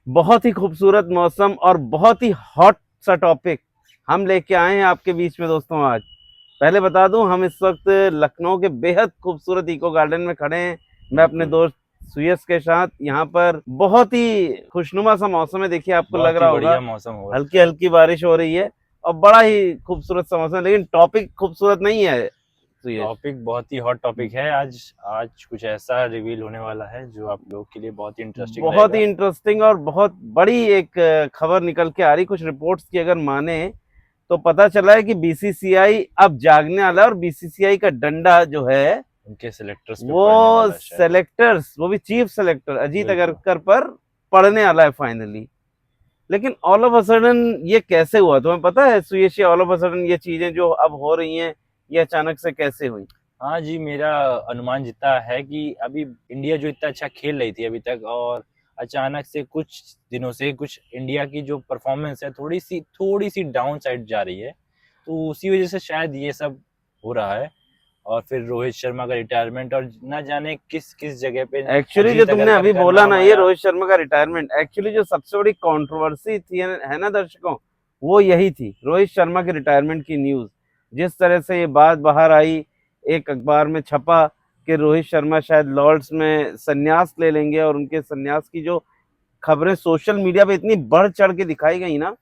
बहुत ही खूबसूरत मौसम और बहुत ही हॉट सा टॉपिक हम लेके आए हैं आपके बीच में दोस्तों। आज पहले बता दूं, हम इस वक्त लखनऊ के बेहद खूबसूरत इको गार्डन में खड़े हैं। मैं अपने बिल्कुल। दोस्त सुयस के साथ। यहाँ पर बहुत ही खुशनुमा सा मौसम है, देखिए आपको लग बहुत ही रहा होगा। बढ़िया मौसम हो हल्की रखा है। हल्की बारिश हो रही है और बड़ा ही खूबसूरत सा मौसम है, लेकिन टॉपिक खूबसूरत नहीं है सुयश। टॉपिक बहुत ही हॉट टॉपिक है। आज आज कुछ ऐसा रिवील होने वाला है जो आप लोग के लिए बहुत ही इंटरेस्टिंग बहुत ही रहेगा। इंटरेस्टिंग और बहुत बड़ी एक खबर निकल के आ रही, कुछ रिपोर्ट्स की अगर माने तो पता चला है कि बीसीसीआई अब जागने वाला है और बीसीसीआई का डंडा जो है उनके सिलेक्टर्स पे पड़ने वो वाला है शायद। सेलेक्टर्स, वो भी चीफ सेलेक्टर अजीत बिल्कुल। अगरकर पर पड़ने वाला है फाइनली। लेकिन ऑल ऑफ अ सडन ये कैसे हुआ, तुम्हें पता है सुयश? ऑल ऑफ अ सडन ये चीजें जो अब हो रही हैं ये अचानक से कैसे हुई? हाँ जी, मेरा अनुमान जितना है कि अभी इंडिया जो इतना अच्छा खेल रही थी अभी तक, और अचानक से कुछ दिनों से कुछ इंडिया की जो परफॉर्मेंस है थोड़ी सी डाउन साइड जा रही है। तो उसी वजह से शायद ये सब हो रहा है। और फिर रोहित शर्मा का रिटायरमेंट, और ना जाने किस किस जगह पे एक्चुअली जो अजीत तुमने अगरकर अभी का बोला नाम ना, ये आया। रोहित शर्मा का रिटायरमेंट, एक्चुअली जो सबसे बड़ी कंट्रोवर्सी थी है ना दर्शकों, वो यही थी रोहित शर्मा के रिटायरमेंट की न्यूज। जिस तरह से ये बात बाहर आई, एक अखबार में छपा कि रोहित शर्मा शायद लॉर्ड्स में संन्यास ले लेंगे, और उनके संन्यास की जो खबरें सोशल मीडिया पे इतनी बढ़ चढ़ के दिखाई गई ना,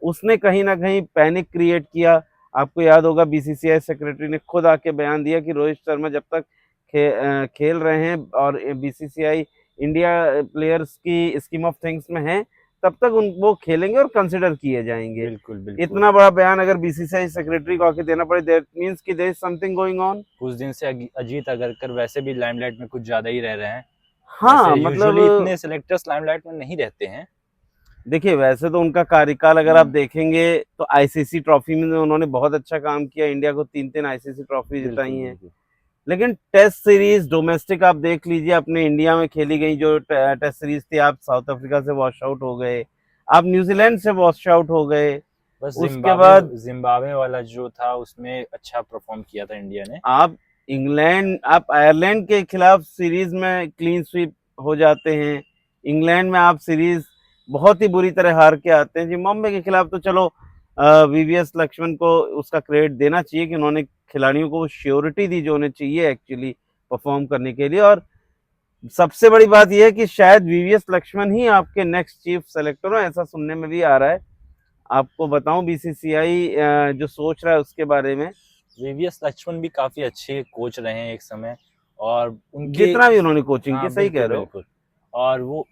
उसने कहीं ना कहीं पैनिक क्रिएट किया। आपको याद होगा बीसीसीआई सेक्रेटरी ने खुद आके बयान दिया कि रोहित शर्मा जब तक खेल रहे हैं और बीसीसीआई इंडिया प्लेयर्स की स्कीम ऑफ थिंग्स में है, तब तक उन वो खेलेंगे और कंसिडर किए जाएंगे। बिल्कुल बिल्कुल। इतना बड़ा बयान अगर बीसीसीआई सेक्रेटरी को आके देना पड़े, दैट मींस कि there is something going on. कुछ दिन से अजीत अगरकर वैसे भी लाइमलाइट में कुछ ज्यादा ही रह रहे हैं। हाँ वैसे मतलब यूजुअली इतने सेलेक्टर्स लाइमलाइट में नहीं रहते हैं। देखिए, वैसे तो उनका कार्यकाल अगर आप हम्म। देखेंगे तो आईसीसी ट्रॉफी में उन्होंने बहुत अच्छा काम किया, इंडिया को 3-3 आईसीसी ट्रॉफी जिताई बिल्कुल हैं। बिल्कुल। लेकिन टेस्ट सीरीज डोमेस्टिक आप देख लीजिए, अपने इंडिया में खेली गई जो टेस्ट सीरीज थी, आप साउथ अफ्रीका से वॉश आउट हो गए, आप न्यूजीलैंड से वॉश आउट हो गए। बस उसके बाद जिम्बाब्वे वाला जो था उसमें अच्छा परफॉर्म किया था इंडिया ने। आप आयरलैंड के खिलाफ सीरीज में क्लीन स्वीप हो जाते हैं। इंग्लैंड में आप सीरीज बहुत ही बुरी तरह हार के आते हैं। जिम्बाब्वे के खिलाफ तो चलो वीवीएस लक्ष्मण को उसका क्रेडिट देना चाहिए कि उन्होंने खिलाड़ियों को श्योरिटी दी जो उन्हें चाहिए एक्चुअली परफॉर्म करने के लिए। और सबसे बड़ी बात यह है कि शायद वीवीएस लक्ष्मण ही आपके नेक्स्ट चीफ सेलेक्टर हो, ऐसा सुनने में भी आ रहा है। आपको बताऊं, बीसीसीआई जो सोच रहा है उसके बारे में, वीवीएस लक्ष्मण भी काफी अच्छे कोच रहे हैं एक समय, और उनके। जितना भी उन्होंने कोचिंग की, हाँ सही कह बिल्कुल रहे हो। बिल्कुल। और वो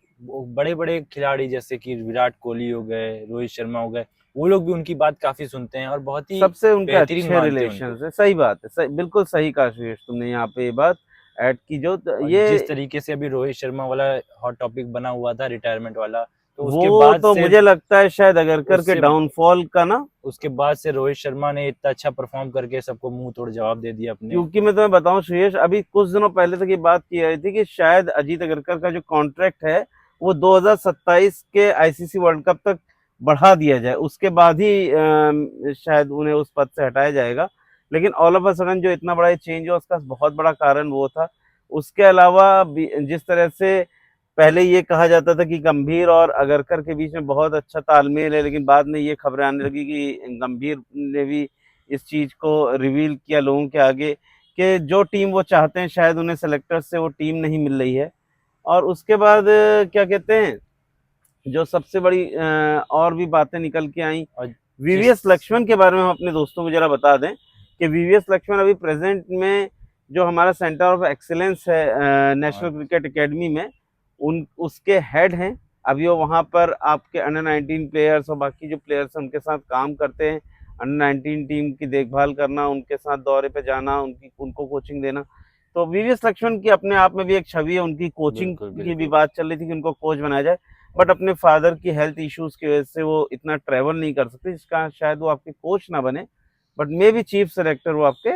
बड़े बड़े खिलाड़ी जैसे कि विराट कोहली हो गए, रोहित शर्मा हो गए, वो लोग भी उनकी बात काफी सुनते हैं और बहुत ही सबसे उनके बेहतरीन अच्छे मानते हैं रिलेशन उनको। है, सही बात है, सही, बिल्कुल सही कहा सुरेश तुमने यहाँ पे ये बात ऐड की जो और ये। जिस तरीके से अभी रोहित शर्मा वाला हॉट टॉपिक बना हुआ था रिटायरमेंट वाला, तो उसके वो बाद तो से मुझे लगता है शायद अगरकर के उससे डाउनफॉल का ना, उसके बाद से रोहित शर्मा ने इतना अच्छा परफॉर्म करके सबको मुंह तोड़ जवाब दे दिया अपने। क्योंकि मैं तुम्हें बताऊं सुरेश, अभी कुछ दिनों पहले तक ये बात की रही थी कि शायद अजीत अगरकर का जो कॉन्ट्रैक्ट है वो 2027 के आईसीसी वर्ल्ड कप तक बढ़ा दिया जाए, उसके बाद ही शायद उन्हें उस पद से हटाया जाएगा। लेकिन ऑल ऑफ अ सडन जो इतना बड़ा चेंज हुआ, उसका बहुत बड़ा कारण वो था। उसके अलावा जिस तरह से पहले ये कहा जाता था कि गंभीर और अगरकर के बीच में बहुत अच्छा तालमेल है, लेकिन बाद में ये खबरें आने लगी कि गंभीर ने भी इस चीज को रिवील किया लोगों के आगे कि जो टीम वो चाहते हैं शायद उन्हें सेलेक्टर से वो टीम नहीं मिल रही है। और उसके बाद क्या कहते हैं, जो सबसे बड़ी और भी बातें निकल के आई, और जिस वीवीएस लक्ष्मण के बारे में हम अपने दोस्तों को जरा बता दें कि वीवीएस लक्ष्मण अभी प्रेजेंट में जो हमारा सेंटर ऑफ एक्सीलेंस है नेशनल हाँ, क्रिकेट एकेडमी में, उन उसके हेड हैं। अभी वो वहाँ पर आपके अंडर 19 प्लेयर्स और बाकी जो प्लेयर्स हैं उनके साथ काम करते हैं। अंडर 19 टीम की देखभाल करना, उनके साथ दौरे पे जाना, उनको कोचिंग देना। तो वीवीएस लक्ष्मण की अपने आप में भी एक छवि है, उनकी कोचिंग बिल्कुल की भी बिल्कुल। बात चल रही थी कि उनको कोच बनाया जाए। बट अपने फादर की हेल्थ इश्यूज की वजह से वो इतना ट्रेवल नहीं कर सकते, जिसका शायद वो आपके कोच ना बने, but may be chief selector वो आपके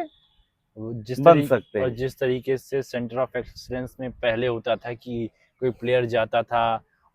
बन सकते और हैं। जिस तरीके से सेंटर ऑफ एक्सीलेंस में पहले होता था कि कोई प्लेयर जाता था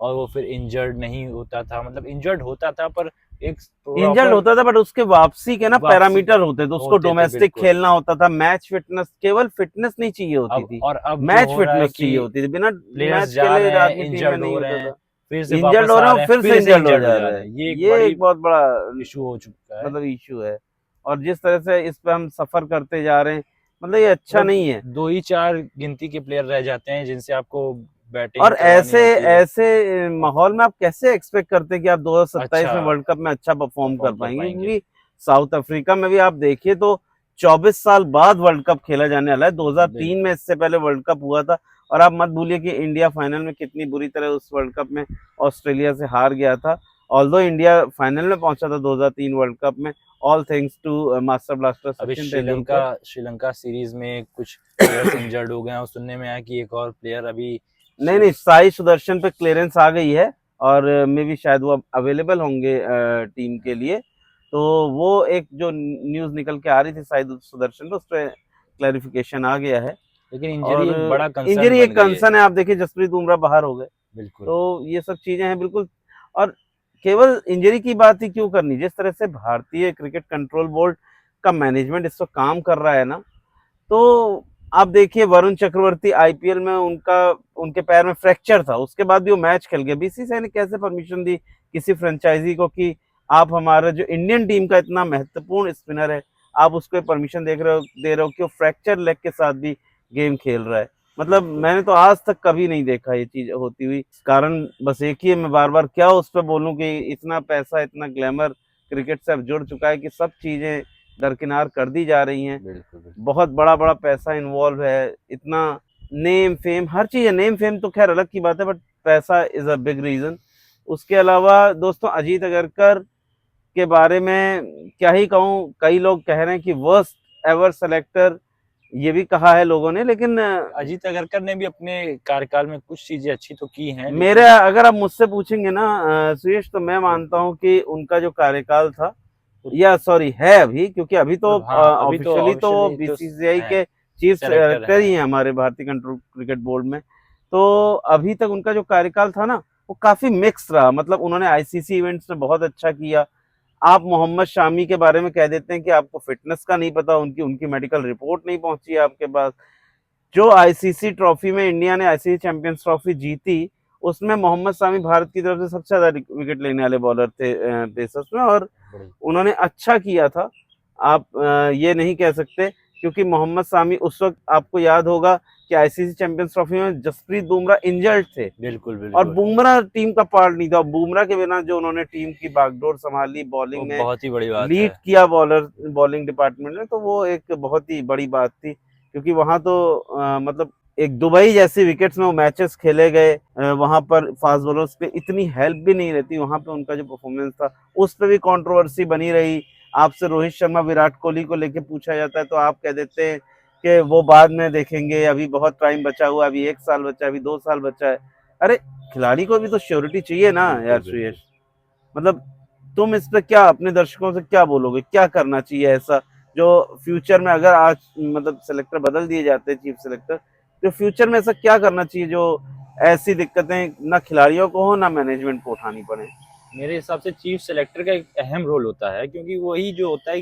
और वो फिर इंजर्ड नहीं होता था, मतलब इंजर्ड होता था पर एक इंजर्ड प्रॉपर होता था, बट उसके वापसी के ना वापसी पैरामीटर होते थे, उसको होते थे। डोमेस्टिक बिल्कुल। खेलना होता था, मैच फिटनेस, केवल फिटनेस नहीं चाहिए होती थी, अब जो मैच हो रहा है फिटनेस कि चाहिए होती थी, बिना प्लेयर्स मैच जा खेले रहे हैं, आदमी टीम में इंजर्ड नहीं हो रहे होता हैं, था। फिर से इंजर्ड वापस हो आ रहे हैं रहे और हैं, फिर से फिर से इंजर्ड हो इंजर्ड हो जा जा रहे रहे हैं। हैं। ये एक ये बड़ी एक बहुत बड़ा इशू हो चुका है। मतलब इशू है, और जिस तरह से इस पे हम सफर करते जा रहे हैं, मतलब ये अच्छा मतलब नहीं है। 2 ही 4 गिनती के प्लेयर रह जाते हैं जिनसे आपको और बैटिंग करवानी ऐसे होती है। ऐसे माहौल में आप कैसे एक्सपेक्ट करते हैं कि आप 2027 अच्छा में वर्ल्ड कप में अच्छा परफॉर्म कर परफॉर्म कर पाएंगे, पाएँगे। क्योंकि साउथ अफ्रीका में भी आप देखिए तो 24 साल बाद वर्ल्ड कप खेला जाने वाला है। 2003 में बिल्कुल, इससे पहले वर्ल्ड कप हुआ था, और आप मत भूलिए कि इंडिया फाइनल में कितनी बुरी तरह उस वर्ल्ड कप में ऑस्ट्रेलिया से हार गया था। ऑल्दो इंडिया फाइनल में पहुंचा था 2003 वर्ल्ड कप में, all thanks to master blaster अभी सचिन श्रीलंका तेंदुलकर। श्रीलंका सीरीज में कुछ प्लेयर्स इंजर्ड हो गए हैं और सुनने में आया कि एक और प्लेयर अभी नहीं नहीं, साई सुदर्शन पे क्लियरेंस आ गई है, और मे भी शायद वो अवेलेबल होंगे टीम के लिए। तो वो एक जो न्यूज़ निकल के आ रही थी साई सुदर्शन पे, उस पर क्लैरिफिकेशन आ गया है। लेकिन इंजरी और एक बड़ा कंसर्न इंजरी बन एक गई है। कंसर्न है, आप देखिए जसप्रीत बुमराह बाहर हो गए, बिल्कुल, तो ये सब चीजें हैं बिल्कुल। और केवल इंजरी की बात ही क्यों करनी, जिस तरह से भारतीय क्रिकेट कंट्रोल बोर्ड का मैनेजमेंट इस वक्त काम कर रहा है ना, तो आप देखिए वरुण चक्रवर्ती आईपीएल में उनका उनके पैर में फ्रैक्चर था, उसके बाद भी वो मैच खेल गए। बीसीसीआई ने कैसे परमिशन दी किसी फ्रेंचाइजी को कि आप हमारा जो इंडियन टीम का इतना महत्वपूर्ण स्पिनर है, आप उसको परमिशन दे रहे हो कि वो फ्रैक्चर लेग के साथ भी गेम खेल रहा है। मतलब बिल्कुल। मैंने तो आज तक कभी नहीं देखा ये चीज होती हुई। कारण बस एक ही है, मैं बार बार क्या उस पर बोलूं कि इतना पैसा इतना ग्लैमर क्रिकेट से अब जुड़ चुका है कि सब चीजें दरकिनार कर दी जा रही हैं। बिल्कुल, बिल्कुल। बहुत बड़ा बड़ा पैसा इन्वॉल्व है, इतना नेम फेम हर चीज है। नेम फेम तो खैर अलग की बात है, बट पैसा इज अ बिग रीजन। उसके अलावा दोस्तों अजीत अगरकर के बारे में क्या ही कहूँ, कई लोग कह रहे हैं कि वर्स्ट एवर सेलेक्टर, ये भी कहा है लोगों ने, लेकिन अजीत अगरकर ने भी अपने कार्यकाल में कुछ चीजें अच्छी तो की हैं, मेरे लेकिन अगर आप मुझसे पूछेंगे ना सुयश, तो मैं मानता बिल्कुल हूँ कि उनका जो कार्यकाल था, उत- या सॉरी है अभी, क्योंकि अभी तो मतलब हाँ अभी तो ऑफिशियली तो ऑफिशियली तो बीसीसीआई हैं, के चीफ सेलेक्टर सेलेक्टर ही हैं। हैं हमारे भारतीय कंट्रोल क्रिकेट बोर्ड में। तो अभी तक उनका जो कार्यकाल था ना, वो काफी मिक्स रहा। मतलब उन्होंने आईसीसी इवेंट्स में बहुत अच्छा किया। आप मोहम्मद शामी के बारे में कह देते हैं कि आपको फिटनेस का नहीं पता, उनकी उनकी मेडिकल रिपोर्ट नहीं पहुंची है आपके पास। जो आईसीसी ट्रॉफी में इंडिया ने आईसीसी चैंपियंस ट्रॉफी जीती, उसमें मोहम्मद सामी भारत की तरफ से सबसे ज्यादा विकेट लेने वाले बॉलर थे पेसर्स में, और बिल्कुल उन्होंने अच्छा किया था। आप ये नहीं कह सकते, क्योंकि मोहम्मद सामी उस वक्त आपको याद होगा कि आईसीसी चैंपियंस ट्रॉफी में जसप्रीत बुमराह इंजर्ड थे, बिल्कुल और बिल्कुल। बुमराह टीम का पार्ट नहीं था। बुमराह के बिना जो उन्होंने टीम की बागडोर संभाली, वो बॉलिंग में बहुत ही बड़ी बात लीड है। किया बॉलिंग डिपार्टमेंट में, तो वो एक बहुत ही बड़ी बात थी। क्योंकि वहां तो मतलब एक दुबई जैसी विकेट्स में वो मैचेस खेले गए, वहां पर फास्ट बॉलर्स पे इतनी हेल्प भी नहीं रहती। वहां पे उनका जो परफॉर्मेंस था, उस पर भी कंट्रोवर्सी बनी रही। आपसे रोहित शर्मा विराट कोहली को लेके पूछा जाता है, तो आप कह देते हैं कि वो बाद में देखेंगे, अभी बहुत टाइम बचा हुआ, अभी 1 साल बचा है, अभी 2 साल बचा है। अरे खिलाड़ी को भी तो श्योरिटी चाहिए ना यार बिल्कुल बिल्कुल। सुयश। मतलब तुम इस पे क्या अपने दर्शकों से क्या बोलोगे, क्या करना चाहिए ऐसा जो फ्यूचर में, अगर आज मतलब सेलेक्टर बदल दिए जाते हैं चीफ सेलेक्टर, जो फ्यूचर में ऐसा क्या करना चाहिए जो ऐसी दिक्कतें ना खिलाड़ियों को हो ना मैनेजमेंट को उठानी पड़े। मेरे हिसाब से चीफ सेलेक्टर का एक अहम रोल होता है, क्योंकि वही जो होता है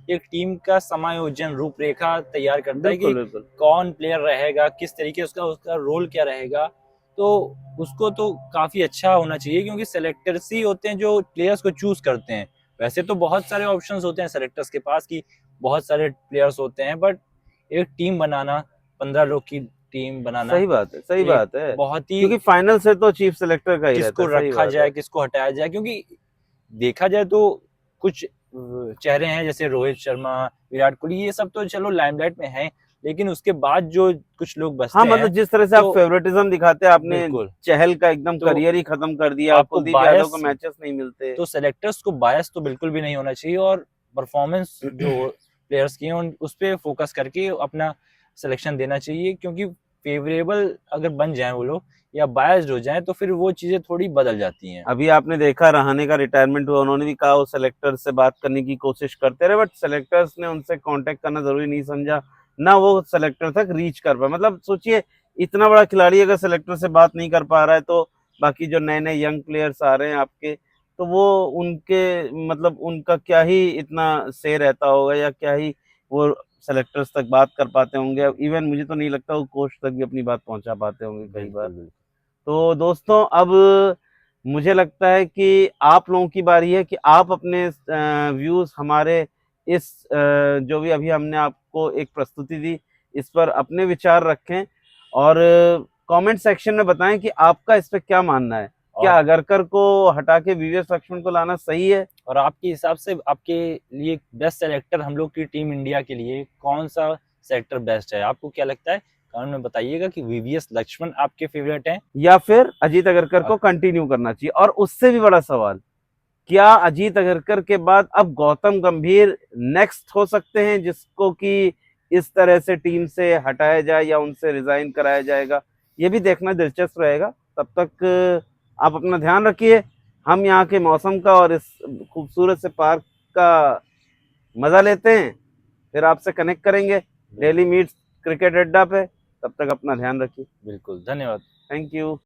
एक टीम का समायोजन रूपरेखा तैयार करता है कि बिल्कुल बिल्कुल। कौन प्लेयर रहेगा, किस तरीके उसका उसका रोल क्या रहेगा। तो उसको तो काफी अच्छा होना चाहिए, क्योंकि सेलेक्टर्स ही होते हैं जो प्लेयर्स को चूज करते हैं। वैसे तो बहुत सारे ऑप्शंस होते हैं सेलेक्टर्स के पास कि बहुत सारे प्लेयर्स होते हैं, बट एक टीम बनाना, 15 लोग की टीम बनाना सही बात है, सही एक बात है, बहुत ही, क्योंकि फाइनल से तो चीफ सेलेक्टर का ही रहता किसको है। सही रखा बात जाए है। किसको हटाया जाए, क्योंकि देखा जाए तो कुछ चेहरे हैं जैसे रोहित शर्मा, विराट कोहली, ये सब तो चलो लाइमलाइट में हैं, लेकिन उसके बाद जो कुछ लोग हाँ बचते मतलब हैं जिस तरह से आप तो फेवरेटिज्म दिखाते हैं, आपने बिल्कुल, चहल का एकदम तो करियर ही खत्म कर दिया, आपको कुलदीप यादव को बायस, मैचेस नहीं मिलते। तो सेलेक्टर्स को बायस तो बिल्कुल भी नहीं होना चाहिए, और परफॉर्मेंस जो प्लेयर्स की है उस पर फोकस करके अपना सिलेक्शन देना चाहिए, क्योंकि फेवरेबल अगर बन जाए वो लोग या बायस्ड हो जाए तो फिर वो चीजें थोड़ी बदल जाती हैं। अभी आपने देखा रहाणे का रिटायरमेंट हुआ, उन्होंने भी कहा वो सेलेक्टर से बात करने की कोशिश करते रहे, बट सेलेक्टर्स ने उनसे कांटेक्ट करना जरूरी नहीं समझा, ना वो सेलेक्टर तक रीच कर पाए। मतलब सोचिए, इतना बड़ा खिलाड़ी अगर सेलेक्टर से बात नहीं कर पा रहा है, तो बाकी जो नए नए यंग प्लेयर्स आ रहे हैं आपके, तो वो उनके मतलब उनका क्या ही इतना से रहता होगा, या क्या ही वो सेलेक्टर्स तक बात कर पाते होंगे। इवन मुझे तो नहीं लगता वो कोच तक भी अपनी बात पहुंचा पाते होंगे कई बार। बिल्कुल बिल्कुल। तो दोस्तों अब मुझे लगता है कि आप लोगों की बारी है कि आप अपने व्यूज हमारे इस जो भी अभी हमने आपको एक प्रस्तुति दी इस पर अपने विचार रखें और कमेंट सेक्शन में बताएं कि आपका इस पे क्या मानना है। क्या और अगरकर को हटा के वीवीएस लक्ष्मण को लाना सही है? और आपके हिसाब से आपके लिए बेस्ट सेलेक्टर हम लोग की टीम इंडिया के लिए कौन सा सेलेक्टर बेस्ट है? आपको क्या लगता है? कमेंट में बताइएगा कि वीवीएस लक्ष्मण आपके फेवरेट हैं? या फिर अजीत अगरकर को और कंटिन्यू करना चाहिए? और उससे भी बड़ा सवाल, क्या अजीत अगरकर के बाद अब गौतम गंभीर नेक्स्ट हो सकते हैं जिसको कि इस तरह से टीम से हटाया जाए या उनसे रिजाइन कराया जाएगा? ये भी देखना दिलचस्प रहेगा। तब तक आप अपना ध्यान रखिए। हम यहाँ के मौसम का और इस खूबसूरत से पार्क का मजा लेते हैं, फिर आपसे कनेक्ट करेंगे डेली मीट्स क्रिकेट अड्डा पे। तब तक अपना ध्यान रखिए। बिल्कुल, धन्यवाद। Thank you.